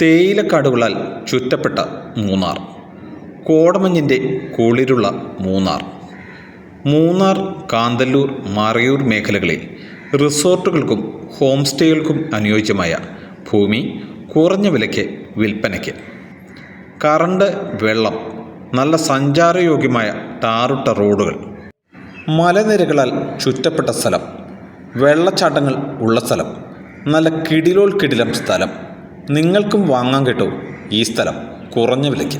തേയിലക്കാടുകളാൽ ചുറ്റപ്പെട്ട മൂന്നാർ. കോടമഞ്ഞിൻ്റെ കുളിരുള്ള മൂന്നാർ. മൂന്നാർ, കാന്തല്ലൂർ, മറയൂർ മേഖലകളിൽ റിസോർട്ടുകൾക്കും ഹോം സ്റ്റേകൾക്കും അനുയോജ്യമായ ഭൂമി കുറഞ്ഞ വിലയ്ക്ക് വിൽപ്പനയ്ക്ക്. കറണ്ട്, വെള്ളം, നല്ല സഞ്ചാരയോഗ്യമായ ടാറിട്ട റോഡുകൾ, മലനിരകളാൽ ചുറ്റപ്പെട്ട സ്ഥലം, വെള്ളച്ചാട്ടങ്ങൾ ഉള്ള സ്ഥലം, നല്ല കിടിലോൾ കിടിലം സ്ഥലം. നിങ്ങൾക്കും വാങ്ങാൻ കിട്ടും ഈ സ്ഥലം കുറഞ്ഞ വിലയ്ക്ക്.